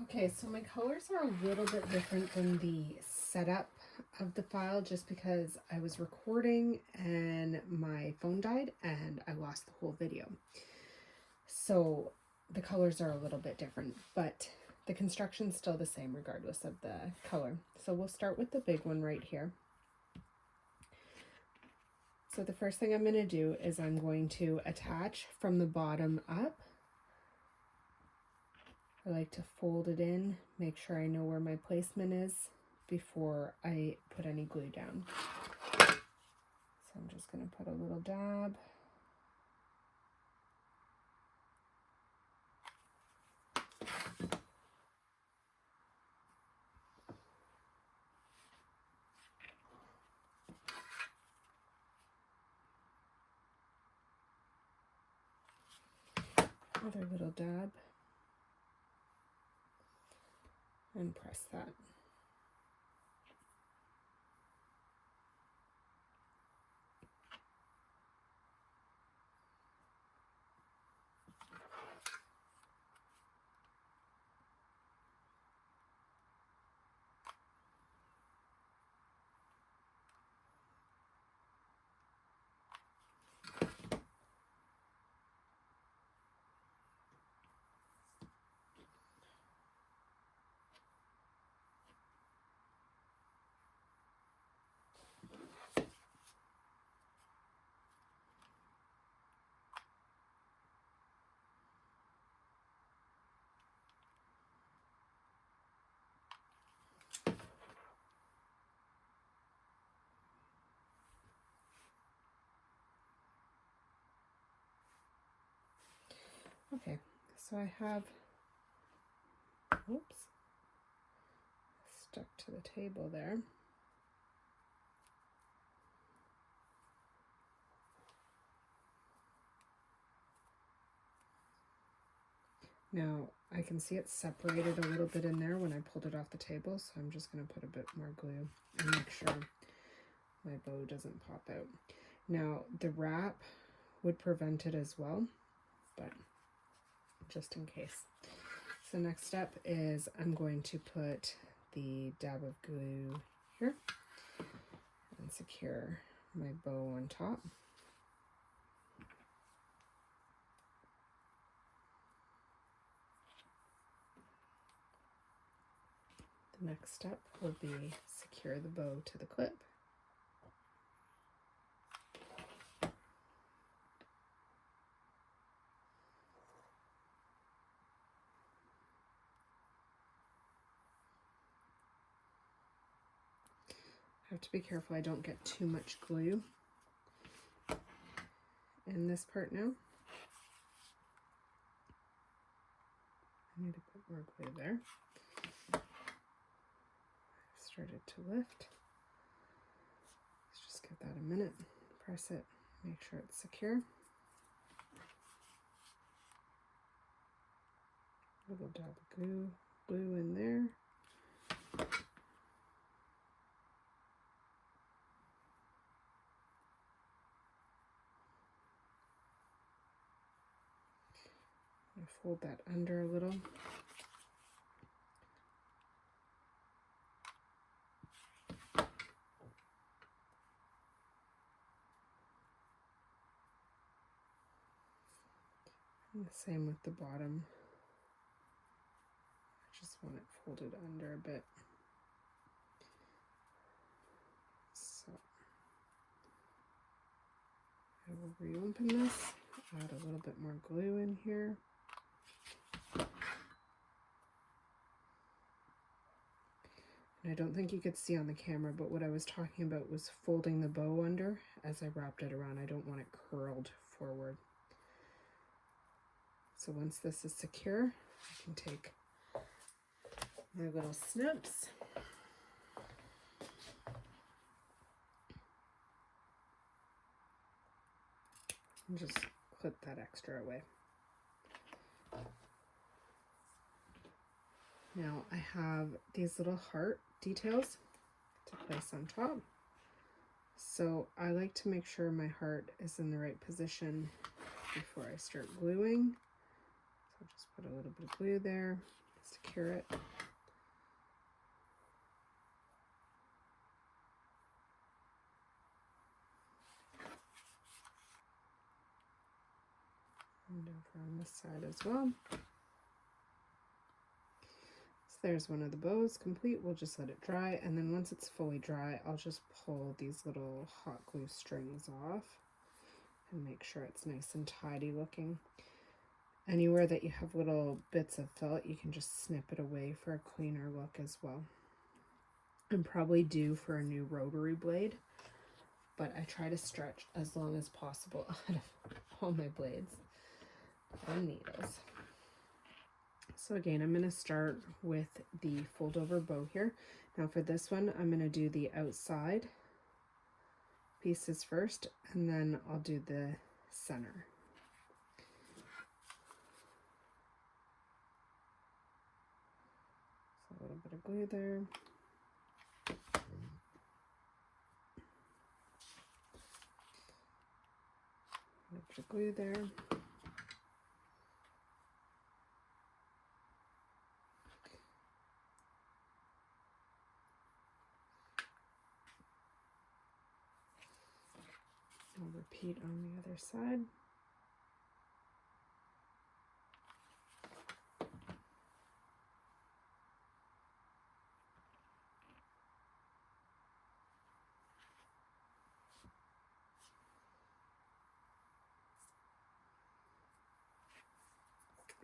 Okay, so my colors are a little bit different than the setup of the file just because I was recording and my phone died and I lost the whole video. So the colors are a little bit different, but the construction's still the same regardless of the color. So we'll start with the big one right here. So the first thing I'm going to do is I'm going to attach from the bottom up. I like to fold it in, make sure I know where my placement is before I put any glue down. So I'm just going to put a little dab. Another little dab. And press that. Okay, so I have, oops, stuck to the table there. Now I can see it separated a little bit in there when I pulled it off the table, so I'm just going to put a bit more glue and make sure my bow doesn't pop out. Now the wrap would prevent it as well, but just in case. So next step is I'm going to put the dab of glue here and secure my bow on top. The next step will be secure the bow to the clip. I have to be careful I don't get too much glue in this part now. I need to put more glue there. I've started to lift. Let's just give that a minute. Press it, make sure it's secure. A little dab of glue in there. I fold that under a little. And the same with the bottom. I just want it folded under a bit. So I will reopen this, add a little bit more glue in here. And I don't think you could see on the camera, but what I was talking about was folding the bow under as I wrapped it around. I don't want it curled forward. So once this is secure, I can take my little snips and just clip that extra away. Now I have these little heart details to place on top. So I like to make sure my heart is in the right position before I start gluing. So just put a little bit of glue there, secure it. And over on this side as well. So there's one of the bows complete. We'll just let it dry, and then once it's fully dry, I'll just pull these little hot glue strings off and make sure it's nice and tidy looking. Anywhere that you have little bits of felt, you can just snip it away for a cleaner look as well. I'm probably due for a new rotary blade, but I try to stretch as long as possible out of all my blades and needles. So again, I'm going to start with the fold over bow here. Now for this one, I'm going to do the outside pieces first, and then I'll do the center. So a little bit of glue there. A little bit of glue there. I'll repeat on the other side.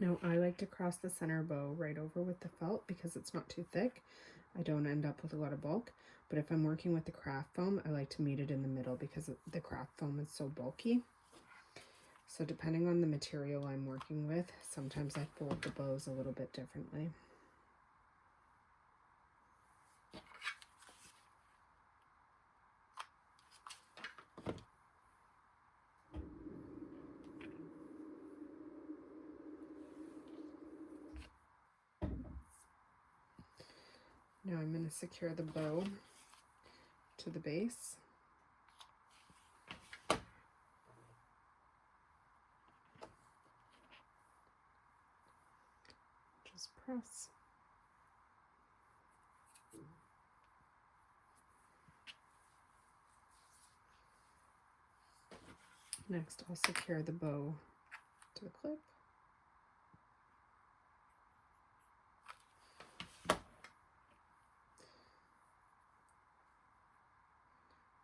Now I like to cross the center bow right over with the felt because it's not too thick. I don't end up with a lot of bulk, but if I'm working with the craft foam, I like to meet it in the middle because the craft foam is so bulky. So depending on the material I'm working with, sometimes I fold the bows a little bit differently. Now I'm going to secure the bow to the base. Just press. Next, I'll secure the bow to the clip.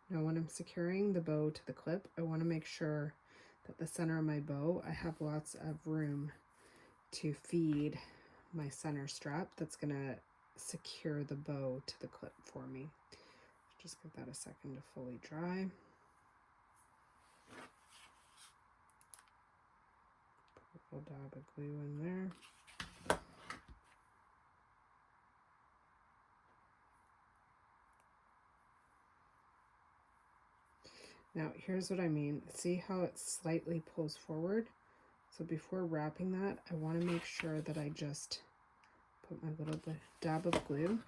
Now when I'm securing the bow to the clip, I want to make sure that the center of my bow, I have lots of room to feed my center strap that's going to secure the bow to the clip for me. Just give that a second to fully dry. Put a little dab of glue in there. Now here's what I mean. See how it slightly pulls forward? So before wrapping that, I want to make sure that I just put my little dab of glue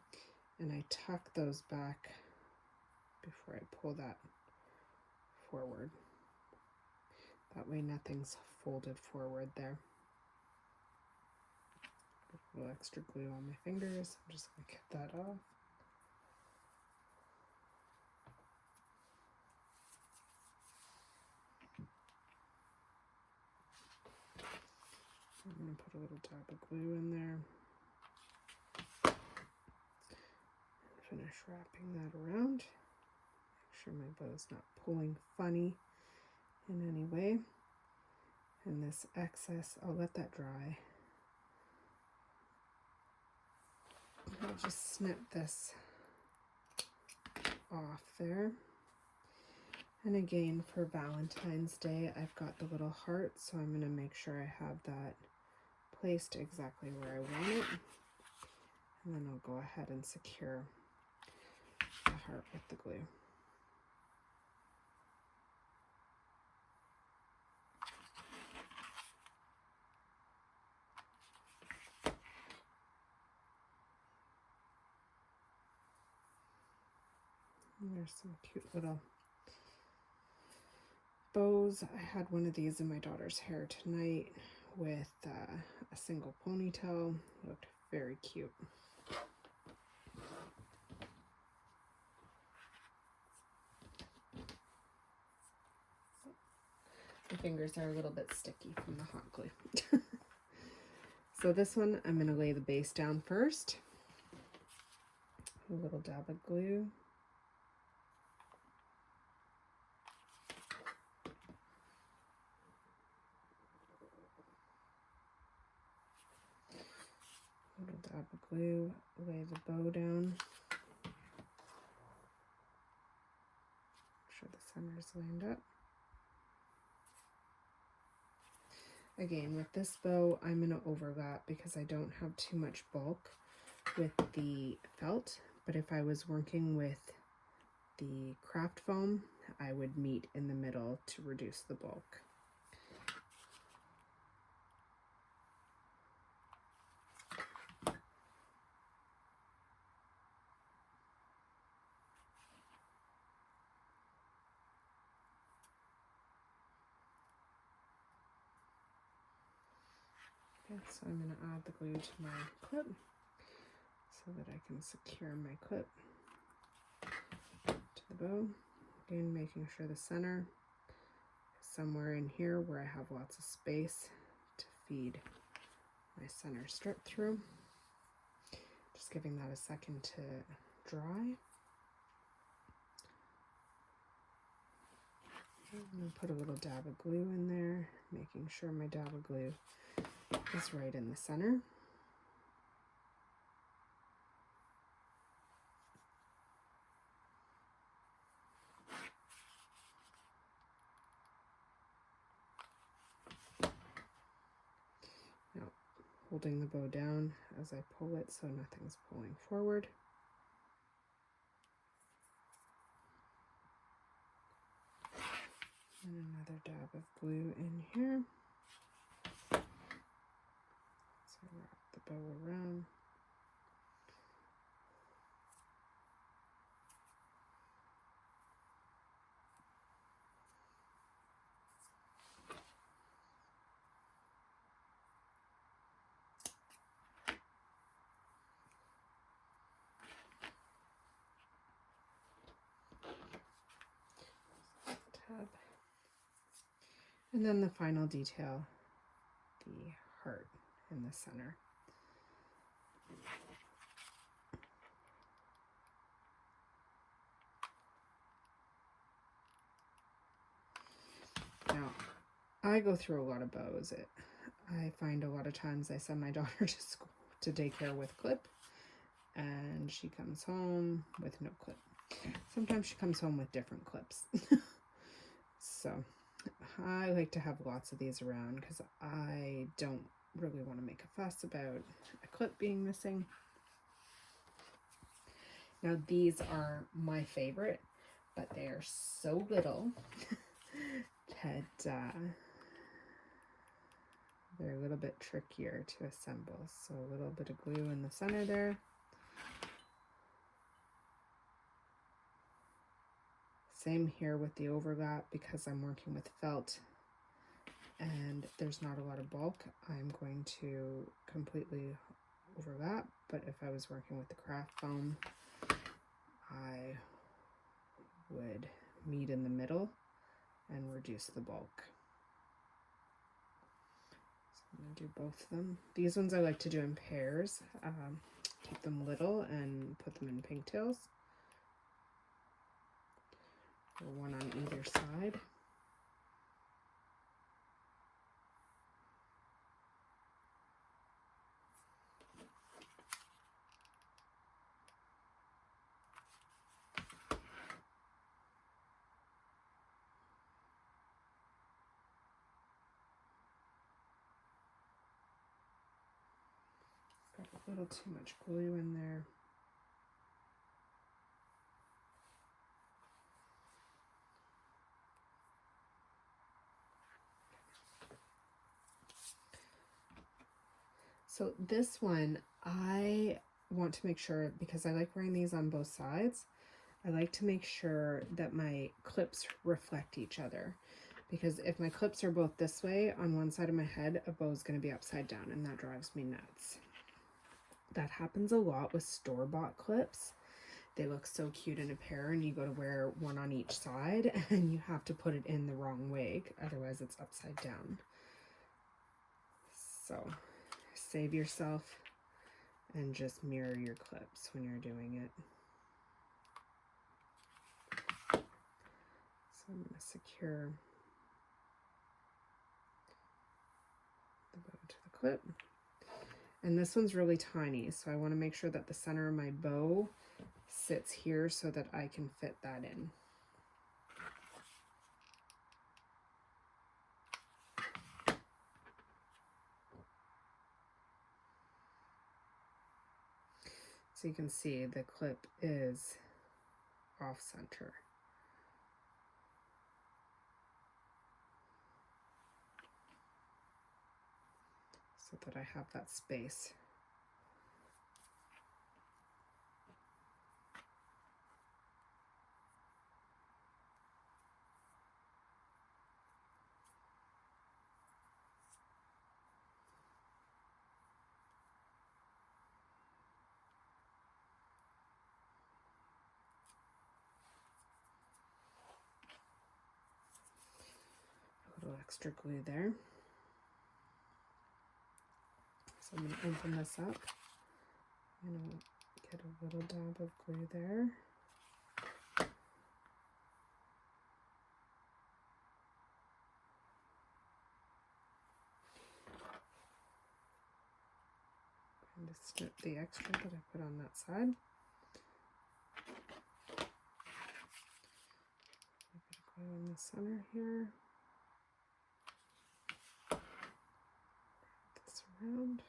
and I tuck those back before I pull that forward. That way nothing's folded forward there. A little extra glue on my fingers. I'm just going to get that off. I'm going to put a little dab of glue in there. Finish wrapping that around. Make sure my bow's not pulling funny in any way. And this excess, I'll let that dry. I'll just snip this off there. And again, for Valentine's Day, I've got the little heart, so I'm going to make sure I have that placed exactly where I want it. And then I'll go ahead and secure the heart with the glue. And there's some cute little bows. I had one of these in my daughter's hair tonight with a single ponytail. It looked very cute. My fingers are a little bit sticky from the hot glue. So this one, I'm going to lay the base down first. A little dab of glue. A little dab of glue, lay the bow down. Make sure the center is lined up. Again, with this bow, I'm going to overlap because I don't have too much bulk with the felt, but if I was working with the craft foam, I would meet in the middle to reduce the bulk. Okay, so I'm going to add the glue to my clip so that I can secure my clip to the bow. Again, making sure the center is somewhere in here where I have lots of space to feed my center strip through. Just giving that a second to dry. I'm going to put a little dab of glue in there, making sure my dab of glue is right in the center. Now, holding the bow down as I pull it so nothing's pulling forward. And another dab of glue in here. So wrap the bow around. Tab. And then the final detail, the heart in the center. Now, I go through a lot of bows. I find a lot of times I send my daughter to school to daycare with clip, and she comes home with no clip. Sometimes she comes home with different clips. So I like to have lots of these around because I don't really want to make a fuss about a clip being missing. Now these are my favorite, but they are so little that they're a little bit trickier to assemble. So a little bit of glue in the center there. Same here with the overlap, because I'm working with felt and there's not a lot of bulk. I'm going to completely overlap, but if I was working with the craft foam, I would meet in the middle and reduce the bulk. So I'm going to do both of them. These ones I like to do in pairs, keep them little and put them in pigtails. Or one on either side. Got a little too much glue in there. So this one, I want to make sure, because I like wearing these on both sides, I like to make sure that my clips reflect each other. Because if my clips are both this way on one side of my head, a bow is going to be upside down, and that drives me nuts. That happens a lot with store-bought clips. They look so cute in a pair, and you go to wear one on each side and you have to put it in the wrong way, otherwise it's upside down. So save yourself and just mirror your clips when you're doing it. So I'm going to secure the bow to the clip. And this one's really tiny, so I want to make sure that the center of my bow sits here so that I can fit that in. So you can see the clip is off center. So that I have that space. A little extra glue there. So I'm going to open this up. I'm going to get a little dab of glue there. And just snip the extra that I put on that side. A bit of glue in the center here. Wrap this around.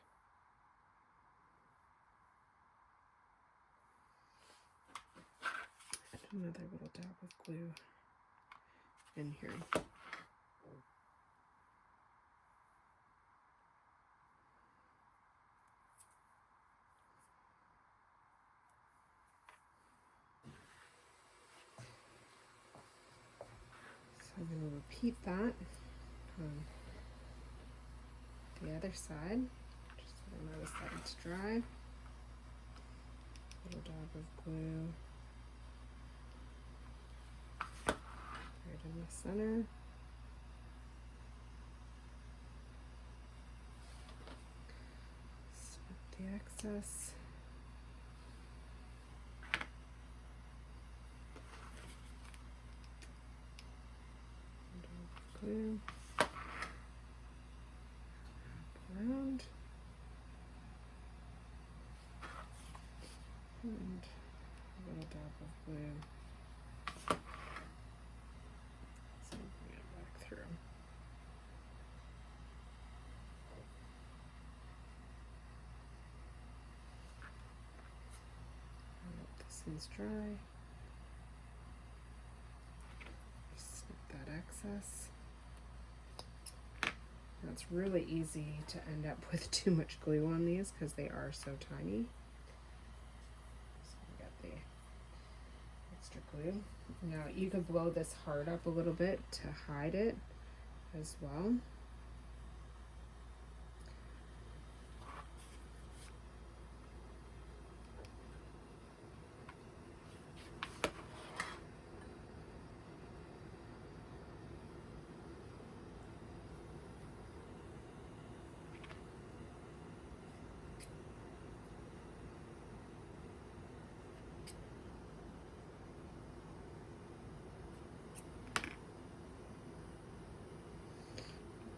Another little dab of glue in here. So I'm going to repeat that on the other side, just so I know the side's dry. Little dab of glue. Right in the center. Snip the excess. Glue. Wrap around. And a little dab of glue. So bring it back through. This one's dry. Just snip that excess. Now it's really easy to end up with too much glue on these because they are so tiny. So we got the extra glue. Now you could blow this hard up a little bit to hide it as well.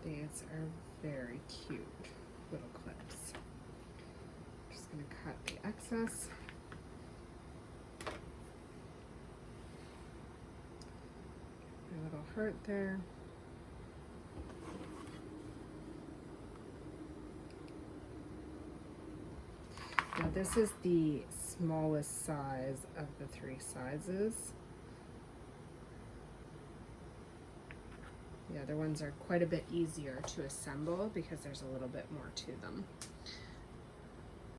These are very cute little clips. I'm just going to cut the excess. A little heart there. Now this is the smallest size of the 3 sizes. The other ones are quite a bit easier to assemble because there's a little bit more to them.